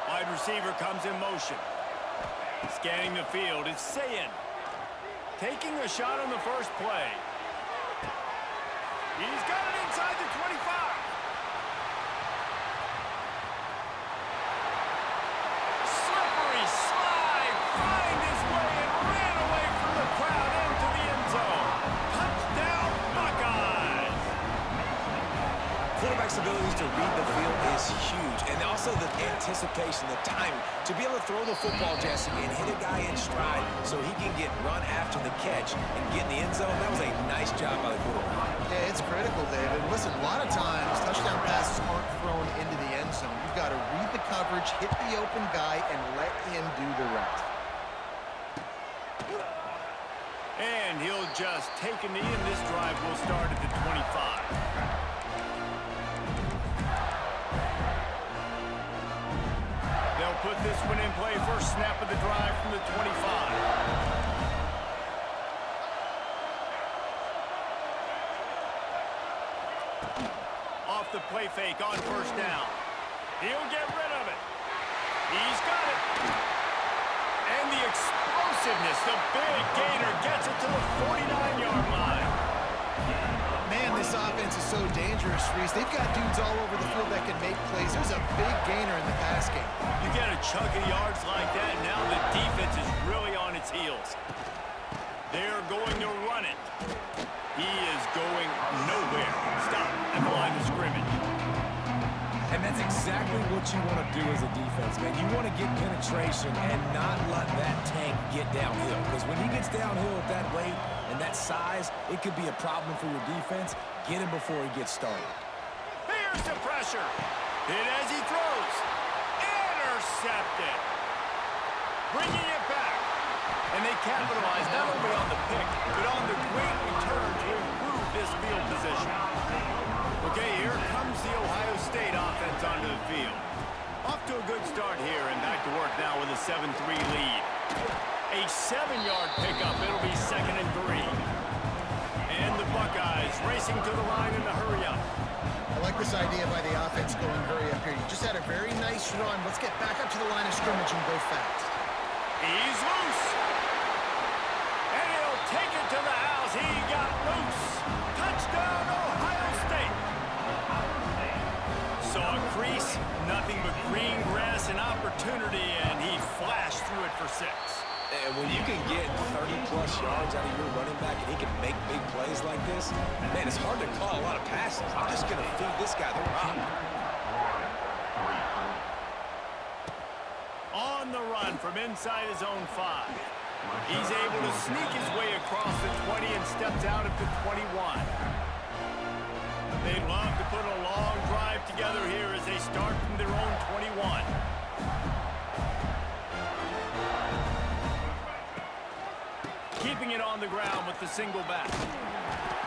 Wide receiver comes in motion. Scanning the field, it's Sayin. Taking a shot on the first play. He's got it inside the 25. Slippery slide, find his way and ran away from the crowd into the end zone. Touchdown, Buckeyes! Quarterback's abilities to read the field is huge, and also the anticipation, the timing, to be able to throw the football, Jesse, and hit a guy in stride so he can get run after the catch and get in the end zone. That was a nice job by the quarterback. Yeah, it's critical, David. Listen, a lot of times touchdown passes aren't thrown into the end zone. You've got to read the coverage, hit the open guy, and let him do the rest. And he'll just take a knee, and this drive will start at the 25. They'll put this one in play. First snap of the drive from the 25. Off the play fake on first down. He'll get rid of it. He's got it. And the explosiveness, the big gainer gets it to the 49-yard line. Man, this offense is so dangerous, Reese. They've got dudes all over the field that can make plays. There's a big gainer in the pass game. You get a chunk of yards like that, now the defense is really on its heels. They're going to run it. He is going nowhere. Stop at the line of scrimmage. And that's exactly what you want to do as a defense, man. You want to get penetration and not let that tank get downhill. Because when he gets downhill at that weight and that size, it could be a problem for your defense. Get him before he gets started. Here's the pressure. Hit as he throws. Intercepted. Bringing it back. And they capitalize not only on the pick, but on the great return to improve this field position. Okay, here comes the Ohio State offense onto the field. Off to a good start here, and back to work now with a 7-3 lead. A 7-yard pickup. It'll be 2nd and 3. And the Buckeyes racing to the line in the hurry-up. I like this idea by the offense going hurry up here. You just had a very nice run. Let's get back up to the line of scrimmage and go fast. He's loose. And he'll take it to the house. He got loose. Touchdown, Ohio State. Saw a crease, nothing but green grass and opportunity, and he flashed through it for 6. And when you can get 30-plus yards out of your running back and he can make big plays like this, man, it's hard to call a lot of passes. I'm just going to feed this guy the rock. On the run from inside his own 5. He's able to sneak his way across the 20 and steps out at the 21. They'd love to put a long drive together here as they start from their own 21. Keeping it on the ground with the single back.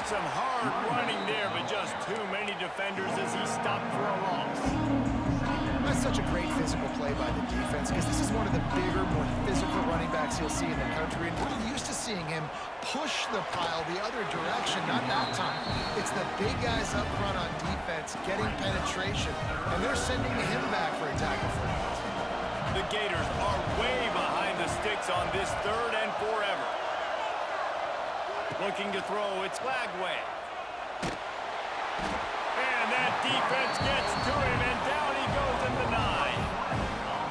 Some hard running there, but just too many defenders as he stopped for a loss. That's such a great physical play by the defense because this is one of the bigger, more physical running backs you'll see in the country. And we're used to seeing him push the pile the other direction. Not that time. It's the big guys up front on defense getting penetration, and they're sending him back for a tackle for it. The Gators are way behind the sticks on this 3rd and forever. Looking to throw, it's Lagway. And that defense gets to him, and down he goes at the 9.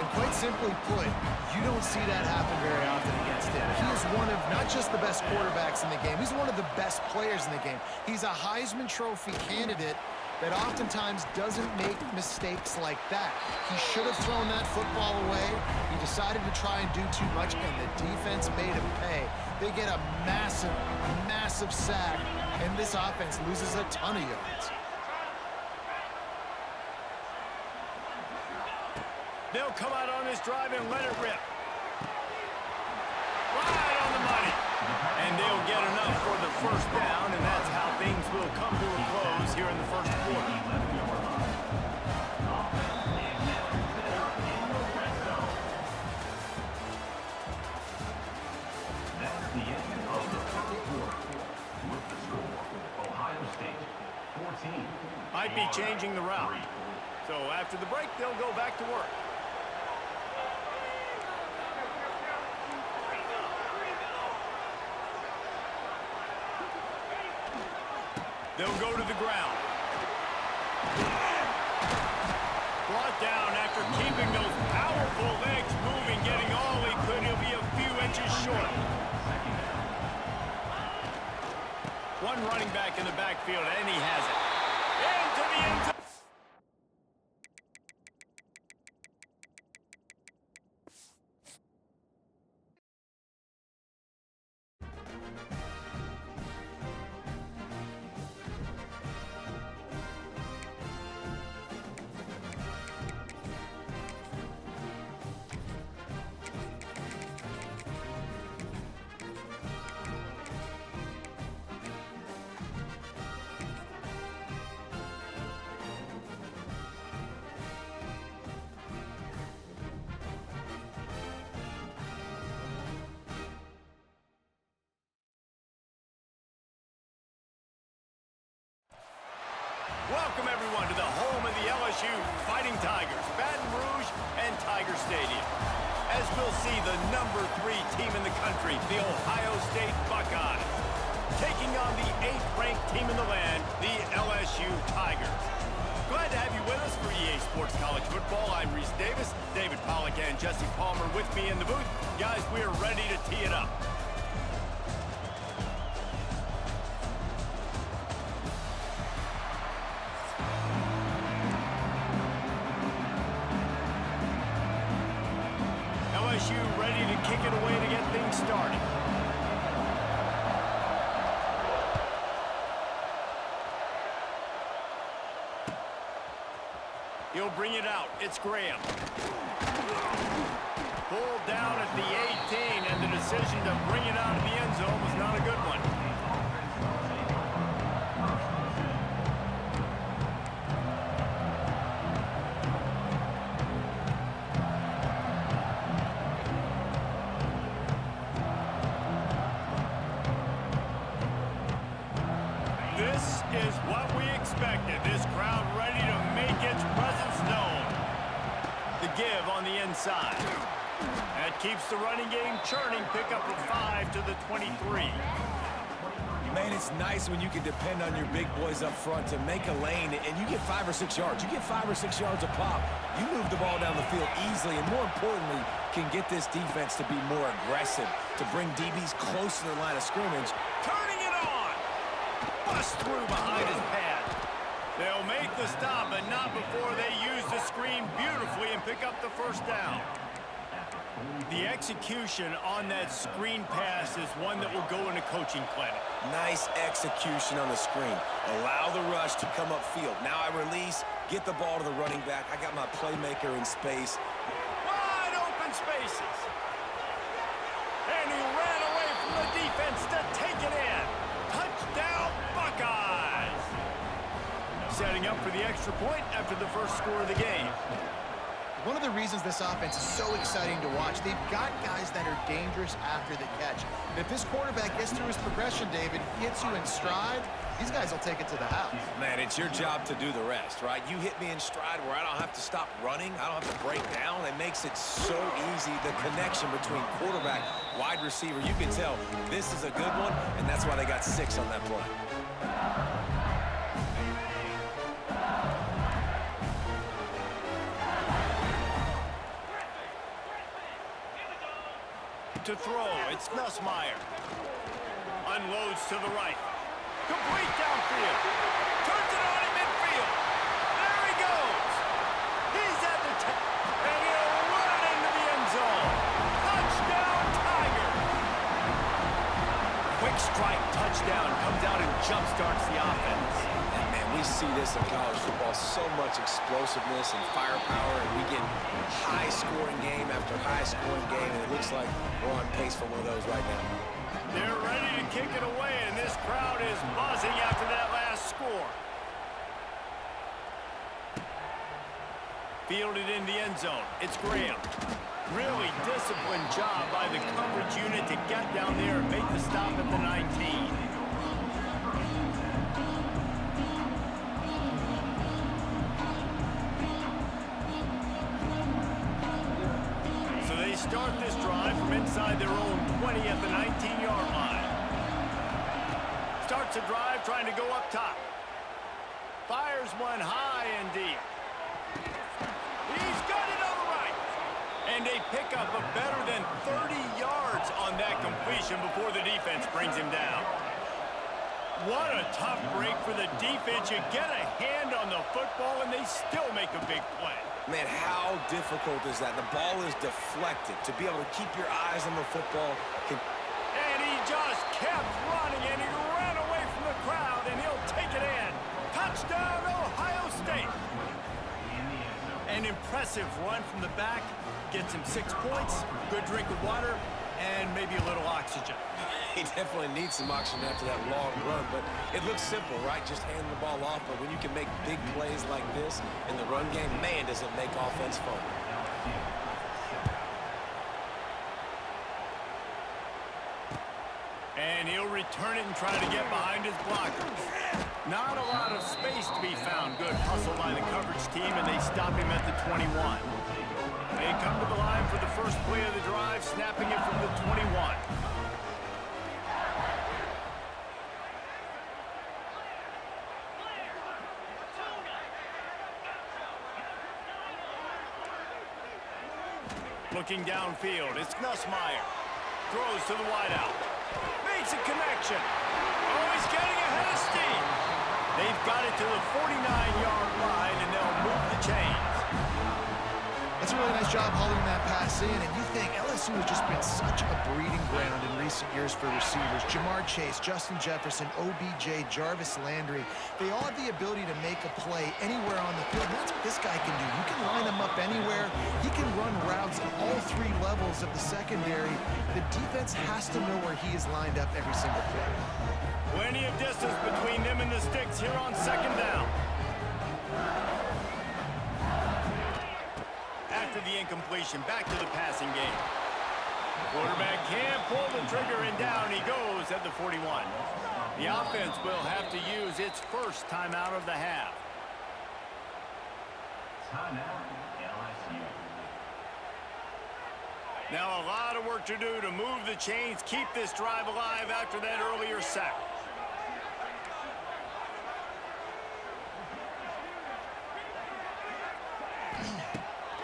And quite simply put, you don't see that happen very often against him. He is one of not just the best quarterbacks in the game, he's one of the best players in the game. He's a Heisman Trophy candidate that oftentimes doesn't make mistakes like that. He should have thrown that football away. He decided to try and do too much, and the defense made him pay. They get a massive, massive sack, and this offense loses a ton of yards. They'll come out on this drive and let it rip. Right on the money. And they'll get enough for the first down, and that's how things will come to a close here in the first quarter. That's the end of the first quarter. With the score, Ohio State 14. Might be changing the route. So after the break, they'll go back to work. They'll go to the ground. Brought down after keeping those powerful legs moving, getting all he could. He'll be a few inches short. One running back in the backfield, and he has it. Into the end zone. Welcome, everyone, to the home of the LSU Fighting Tigers, Baton Rouge and Tiger Stadium. As we'll see, the #3 team in the country, the Ohio State Buckeyes, taking on the 8th-ranked team in the land, the LSU Tigers. Glad to have you with us for EA Sports College Football. I'm Reese Davis, David Pollack and Jesse Palmer with me in the booth. Guys, we're ready to tee it up. LSU ready to kick it away to get things started. He'll bring it out. It's Graham. Pulled down at the 18, and the decision to bring it out of the end zone was not a good one. This is what we expected. This crowd ready to make its presence known. The give on the inside. That keeps the running game churning. Pick up a 5 to the 23. Man, it's nice when you can depend on your big boys up front to make a lane, and you get 5 or 6 yards. You get 5 or 6 yards a pop. You move the ball down the field easily, and more importantly, can get this defense to be more aggressive, to bring DBs close to the line of scrimmage. Turning it on. Bust through behind his pad. They'll make the stop, but not before they use the screen beautifully and pick up the first down. The execution on that screen pass is one that will go in a coaching clinic. Nice execution on the screen. Allow the rush to come upfield. Now I release, get the ball to the running back. I got my playmaker in space. Wide open spaces. And he ran away from the defense to take it in. Touchdown, Buckeyes! Setting up for the extra point after the first score of the game. One of the reasons this offense is so exciting to watch, they've got guys that are dangerous after the catch. And if this quarterback gets through his progression, David, gets you in stride, these guys will take it to the house. Man, it's your job to do the rest, right? You hit me in stride where I don't have to stop running. I don't have to break down. It makes it so easy, the connection between quarterback, wide receiver. You can tell this is a good one, and that's why they got 6 on that play. To throw, it's Nussmeier. Unloads to the right. Complete downfield. Turns it on in midfield. There he goes. He's at the 10. And he'll run into the end zone. Touchdown, Tigers. Quick strike touchdown comes out and jump-starts the offense. And man, we see this in college football, so much explosiveness and firepower, and we get high-scoring game after high-scoring game, and it looks like we're on pace for one of those right now. They're ready to kick it away, and this crowd is buzzing after that last score. Fielded in the end zone. It's Graham. Really disciplined job by the coverage unit to get down there and make the stop at the 19. So they start this drive from inside their own 20 at the 19-yard line. Start starts a drive trying to go up top. Fires one high and deep. He's got it on the right. And they pick up a better than 30 yards on that completion before the defense brings him down. What a tough break for the defense. You get a hand on the football, and they still make a big play. Man, how difficult is that? The ball is deflected. To be able to keep your eyes on the football. And he just kept running, and he ran away from the crowd, and he'll take it in. Touchdown, Ohio State. An impressive run from the back. Gets him 6 points, good drink of water, and maybe a little oxygen. He definitely needs some oxygen after that long run, but it looks simple, right? Just hand the ball off, but when you can make big plays like this in the run game, man, does it make offense fun. And he'll return it and try to get behind his blockers. Not a lot of space to be found. Good hustle by the coverage team, and they stop him at the 21. They come to the line for the first play of the drive, snapping it from the 21. Looking downfield, it's Nussmeier. Throws to the wideout. Makes a connection. Oh, he's getting ahead of steam. They've got it to the 49-yard line, and they'll move the chains. That's a really nice job holding that pass in, and you think LSU has just been such a breeding ground in recent years for receivers. Jamar Chase, Justin Jefferson, OBJ, Jarvis Landry, they all have the ability to make a play anywhere on the field. That's what this guy can do. You can line him up anywhere. He can run routes at all 3 levels of the secondary. The defense has to know where he is lined up every single play. Plenty of distance between them and the sticks here on second down. After the incompletion, back to the passing game. Quarterback can't pull the trigger, and down he goes at the 41. The offense will have to use its first timeout of the half. Timeout, LSU. Now a lot of work to do to move the chains, keep this drive alive after that earlier sack.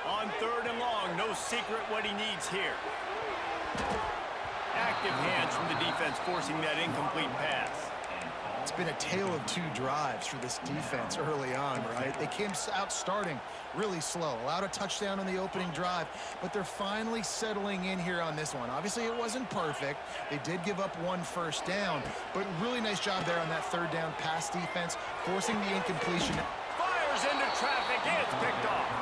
On 3rd and long, no secret what he needs here. Active hands from the defense forcing that incomplete pass. It's been a tale of 2 drives for this defense early on, right? They came out starting really slow, allowed a touchdown on the opening drive, but they're finally settling in here on this one. Obviously, it wasn't perfect. They did give up 1 first down, but really nice job there on that 3rd down pass defense, forcing the incompletion. Fires into traffic, and it's picked off.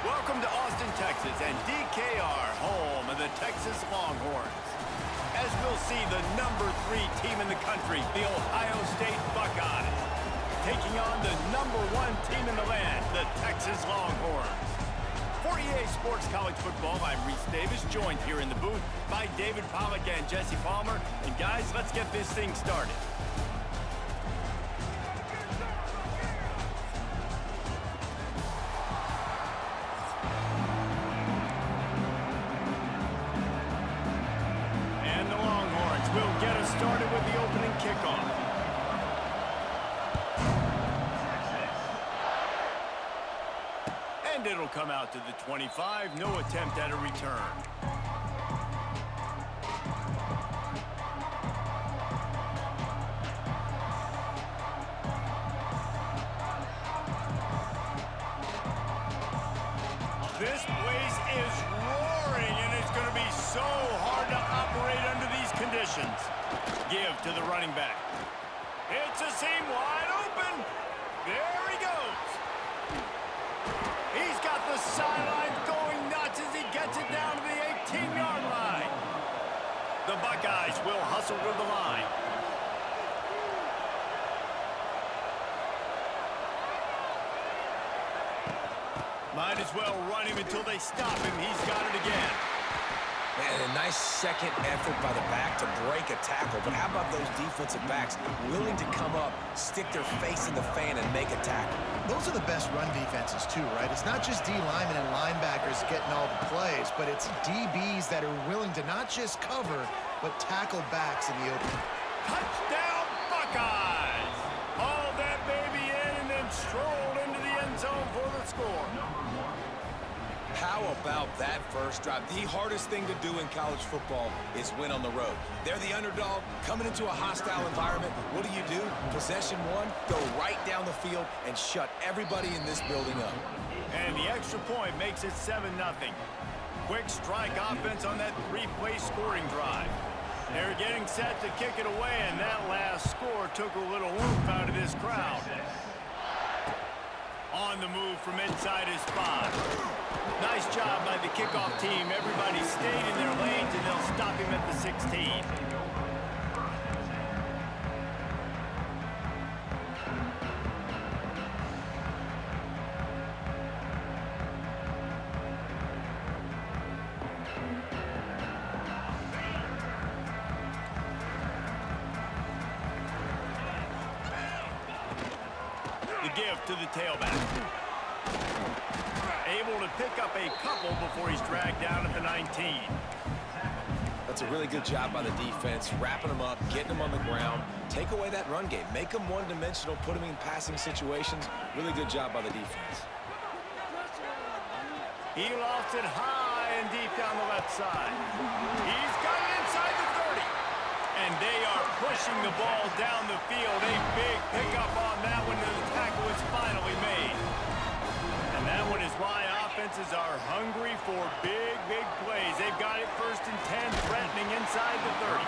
Welcome to Austin, Texas, and DKR, home of the Texas Longhorns. As we'll see, the number 3 team in the country, the Ohio State Buckeyes, taking on the number 1 team in the land, the Texas Longhorns. For EA Sports College Football, I'm Reese Davis, joined here in the booth by David Pollack and Jesse Palmer. And guys, let's get this thing started. Will get us started with the opening kickoff. And it'll come out to the 25. No attempt at a return. This place is roaring, and it's going to be so hard to operate under these conditions. Give to the running back. It's a seam wide open. There he goes. He's got the sideline going nuts as he gets it down to the 18-yard line. The Buckeyes will hustle to the line. Might as well run him until they stop him. He's got it again. Man, a nice second effort by the back to break a tackle. But how about those defensive backs willing to come up, stick their face in the fan, and make a tackle? Those are the best run defenses, too, right? It's not just D linemen and linebackers getting all the plays, but it's DBs that are willing to not just cover, but tackle backs in the open. Touchdown, Buckeyes! Hauled that baby in and then strolled into the end zone for the score. How about that first drive? The hardest thing to do in college football is win on the road. They're the underdog, coming into a hostile environment. What do? Possession one, go right down the field and shut everybody in this building up. And the extra point makes it 7-0. Quick strike offense on that three-play scoring drive. They're getting set to kick it away, and that last score took a little oomph out of this crowd. On the move from inside his 5. Nice job by the kickoff team. Everybody stayed in their lanes, and they'll stop him at the 16. The give to the tailback. Able to pick up a couple before he's dragged down at the 19. That's a really good job by the defense, wrapping them up, getting them on the ground. Take away that run game. Make them one-dimensional, put them in passing situations. Really good job by the defense. He lofts it high and deep down the left side. He's got it inside the 30. And they are pushing the ball down the field. A big pickup on that one, and the tackle is finally made. And that one is why offenses are hungry for big plays. They've got it 1st and 10, threatening inside the 30.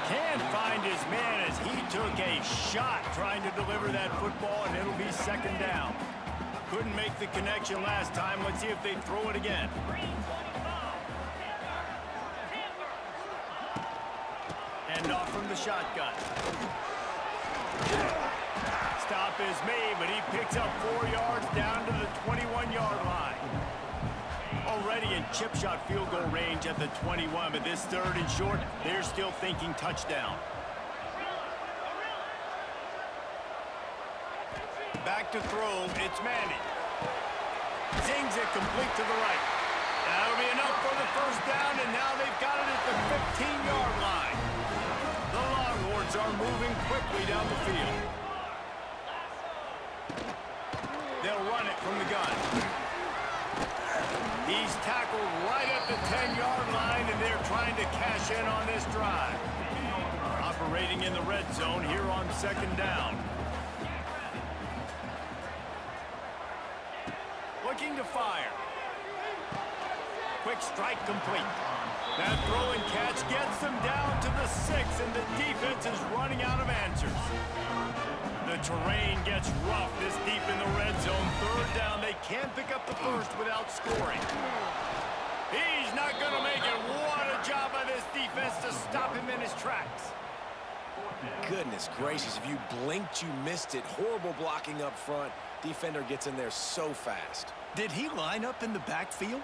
Can't find his man as he took a shot trying to deliver that football, and it'll be 2nd down. Couldn't make the connection last time. Let's see if they throw it again. And off from the shotgun. Stop is made, but he picks up 4 yards down to the 21-yard line. Already in chip shot field goal range at the 21, but this 3rd and short, they're still thinking touchdown. Back to throw, it's Manning. Zings it complete to the right. That'll be enough for the 1st down, and now they've got it at the 15-yard line. The Longhorns are moving quickly down the field. They'll run it from the gun. He's tackled right at the 10-yard line, and they're trying to cash in on this drive. Operating in the red zone here on 2nd down. Looking to fire. Quick strike complete. That throw and catch gets them down to the 6, and the defense is running out of answers. The terrain gets rough this deep in the red zone. 3rd down, they can't pick up the 1st without scoring. He's not going to make it. What a job by this defense to stop him in his tracks. Goodness gracious, if you blinked, you missed it. Horrible blocking up front. Defender gets in there so fast. Did he line up in the backfield?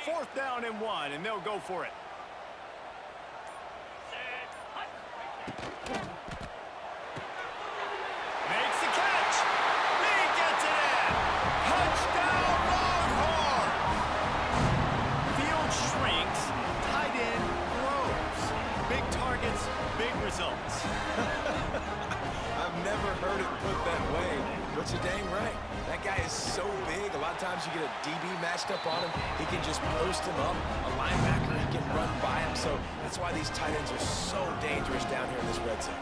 Fourth down and 1, and they'll go for it. Makes the catch. He gets it in. Touchdown, Longhorns. Field shrinks. Tight end grows. Big targets, big results. I've never heard it put that way, but you're dang right. That guy is so big. A lot of times you get a DB matched up on him. He can just post him up. A linebacker, he can run by him. So that's why these tight ends are so dangerous down here in this red zone.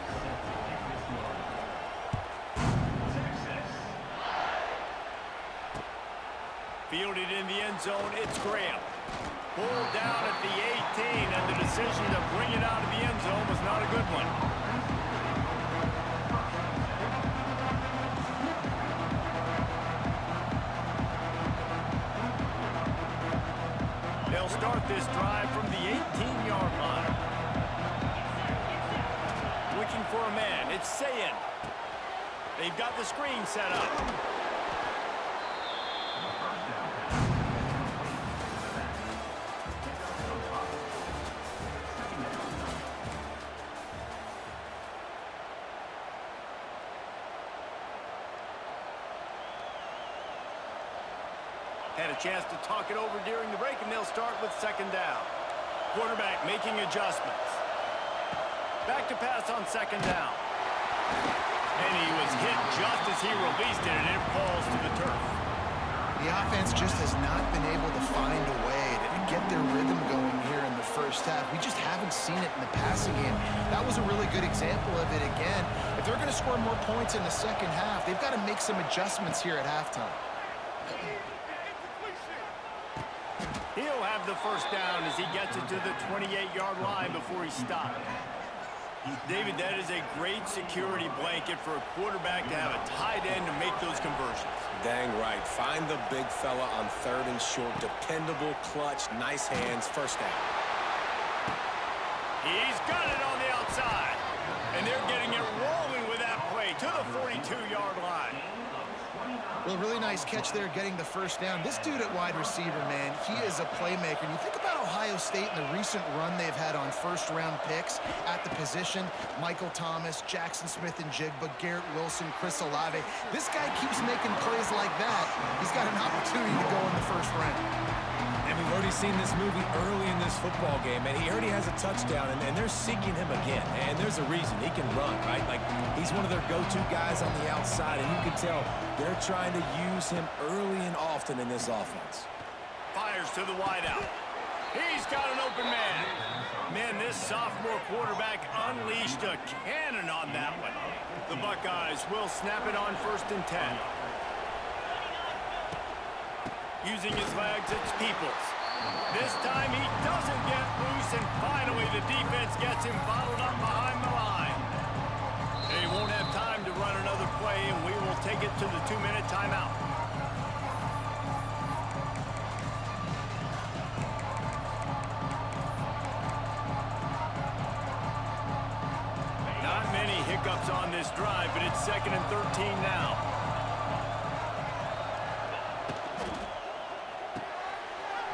Fielded in the end zone, it's Graham. Pulled down at the 18, and the decision to bring it out of the end zone was not a good one. They'll start this drive from the 18-yard line. Looking for a man, it's Sayin. They've got the screen set up. Had a chance to talk it over during the break, and they'll start with second down. Quarterback making adjustments. Back to pass on second down. And he was hit just as he released it, and it falls to the turf. The offense just has not been able to find a way to get their rhythm going here in the first half. We just haven't seen it in the passing game. That was a really good example of it again. If they're going to score more points in the second half, they've got to make some adjustments here at halftime. He'll have the first down as he gets it to the 28-yard line before he stopped. David, that is a great security blanket for a quarterback to have a tight end to make those conversions. Dang right. Find the big fella on third and short. Dependable, clutch, nice hands, first down. He's got it on the outside. And they're getting it rolling with that play to the 42-yard line. Well, really nice catch there getting the first down. This dude at wide receiver, man, he is a playmaker. And you think about Ohio State and the recent run they've had on first-round picks at the position. Michael Thomas, Jackson Smith-Njigba, Garrett Wilson, Chris Olave. This guy keeps making plays like that. He's got an opportunity to go in the first round. And we've already seen this movie early in this football game, and he already has a touchdown, and they're seeking him again. And there's a reason. He can run, right? Like, he's one of their go-to guys on the outside, and you can tell they're trying to use him early and often in this offense. Fires to the wideout. He's got an open man. Man, this sophomore quarterback unleashed a cannon on that one. The Buckeyes will snap it on 1st and 10. Using his legs, it's Peoples. This time he doesn't get loose, and finally the defense gets him bottled up behind the line. They won't have time to run another play, and we will take it to the 2-minute timeout. Not many hiccups on this drive, but it's 2nd and 13 now.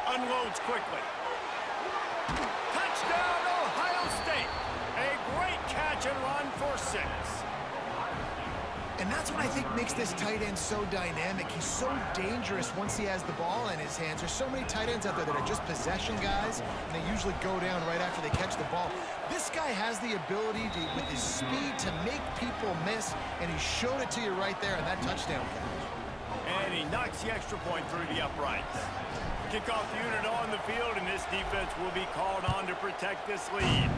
Unloads quickly. Touchdown, Ohio State. A great catch and run for 6. And that's what I think makes this tight end so dynamic. He's so dangerous once he has the ball in his hands. There's so many tight ends out there that are just possession guys, and they usually go down right after they catch the ball. This guy has the ability to, with his speed, to make people miss, and he showed it to you right there in that touchdown catch. And he knocks the extra point through the uprights. Kickoff unit on the field, and this defense will be called on to protect this lead.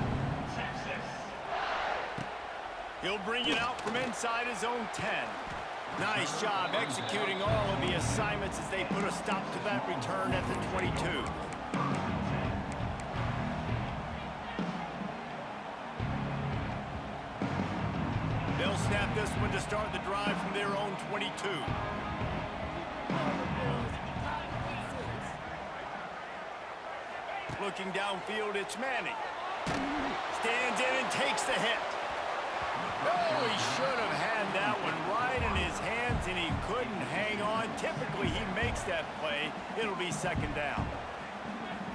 He'll bring it out from inside his own 10. Nice job executing all of the assignments as they put a stop to that return at the 22. They'll snap this one to start the drive from their own 22. Looking downfield, it's Manning. Stands in and takes the hit. Oh, he should have had that one right in his hands, and he couldn't hang on. Typically, he makes that play. It'll be 2nd down.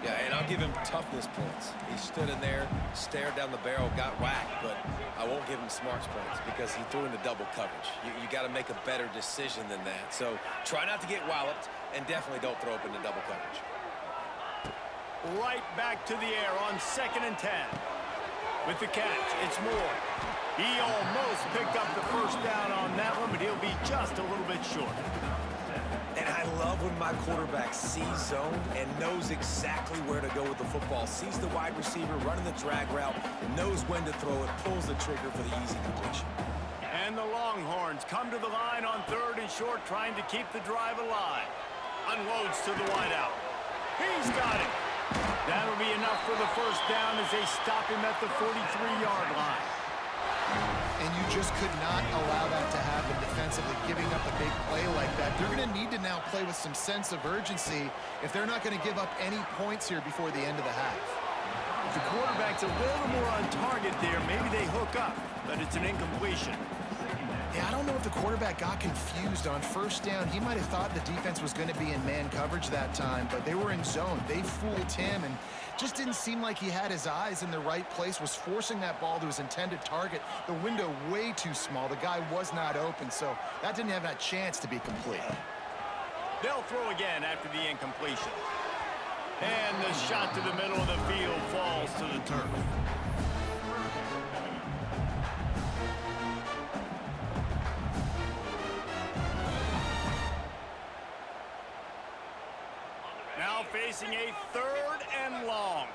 Yeah, and I'll give him toughness points. He stood in there, stared down the barrel, got whacked, but I won't give him smarts points because he threw into double coverage. You got to make a better decision than that. So try not to get walloped, and definitely don't throw up into double coverage. Right back to the air on 2nd and 10. With the catch, it's Moore. He almost picked up the first down on that one, but he'll be just a little bit short. And I love when my quarterback sees zone and knows exactly where to go with the football. Sees the wide receiver running the drag route, knows when to throw it, pulls the trigger for the easy completion. And the Longhorns come to the line on 3rd and short, trying to keep the drive alive. Unloads to the wideout. He's got it. That'll be enough for the first down as they stop him at the 43-yard line. And you just could not allow that to happen defensively, giving up a big play like that. They're going to need to now play with some sense of urgency if they're not going to give up any points here before the end of the half. If the quarterback's a little more on target there, maybe they hook up, but it's an incompletion. Yeah, I don't know if the quarterback got confused on first down. He might have thought the defense was going to be in man coverage that time, but they were in zone. They fooled him and just didn't seem like he had his eyes in the right place, was forcing that ball to his intended target. The window way too small. The guy was not open, so that didn't have that chance to be complete. They'll throw again after the incompletion. And the shot to the middle of the field falls to the turf. Now facing a 3rd and long.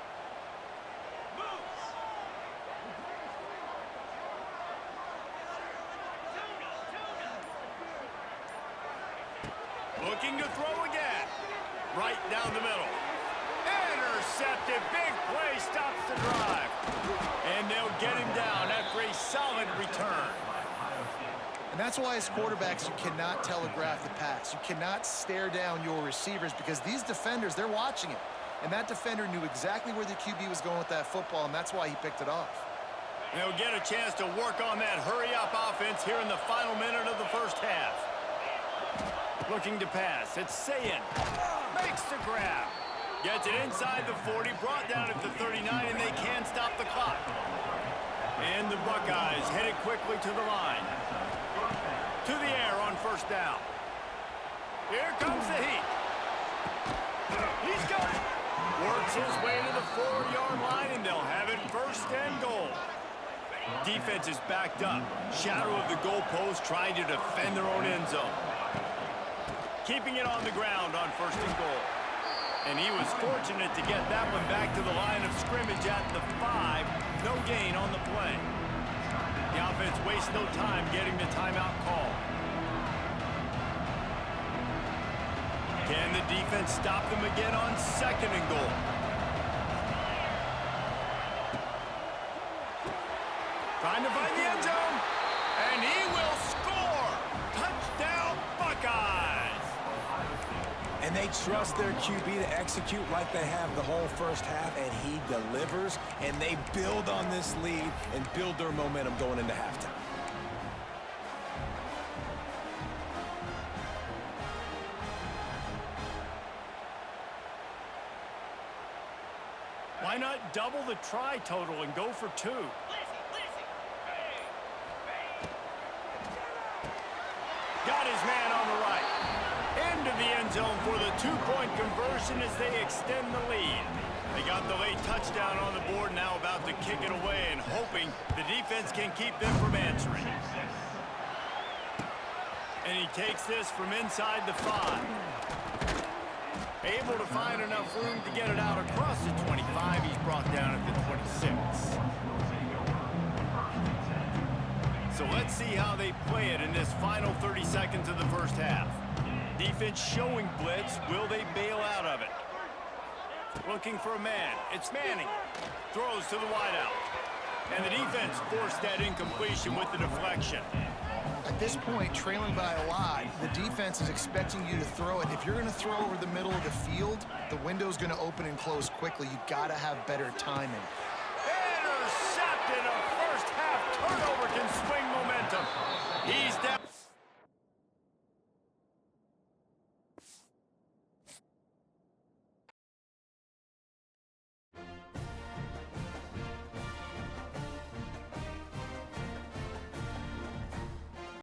Looking to throw again. Right down the middle. Intercepted. Big play stops the drive. And they'll get him down after a solid return. And that's why as quarterbacks, you cannot telegraph the pass. You cannot stare down your receivers because these defenders, they're watching it. And that defender knew exactly where the QB was going with that football, and that's why he picked it off. They'll get a chance to work on that hurry-up offense here in the final minute of the first half. Looking to pass. It's Sayin. Makes the grab. Gets it inside the 40, brought down at the 39, and they can't stop the clock. And the Buckeyes headed quickly to the line. To the air on first down. Here comes the heat. He's got it. Works his way to the 4-yard line, and they'll have it 1st and goal. Defense is backed up. Shadow of the goalpost trying to defend their own end zone. Keeping it on the ground on 1st and goal. And he was fortunate to get that one back to the line of scrimmage at the 5. No gain on the play. The offense wastes no time getting the timeout call. Can the defense stop them again on 2nd and goal? Trying to find the end zone. And he will score. Touchdown, Buckeyes. And they trust their QB to execute like they have the whole first half, and he delivers, and they build on this lead and build their momentum going into halftime. Why not double the try total and go for 2? Got his man on the right. Into the end zone for the 2-point conversion as they extend the lead. They got the late touchdown on the board, now about to kick it away and hoping the defense can keep them from answering. And he takes this from inside the 5. Able to find enough room to get it out across the 25. He's brought down at the 26. So let's see how they play it in this final 30 seconds of the first half. Defense showing blitz. Will they bail out of it? Looking for a man. It's Manning. Throws to the wideout. And the defense forced that incompletion with the deflection. At this point, trailing by a lot, the defense is expecting you to throw it. If you're going to throw over the middle of the field, the window's going to open and close quickly. You've got to have better timing.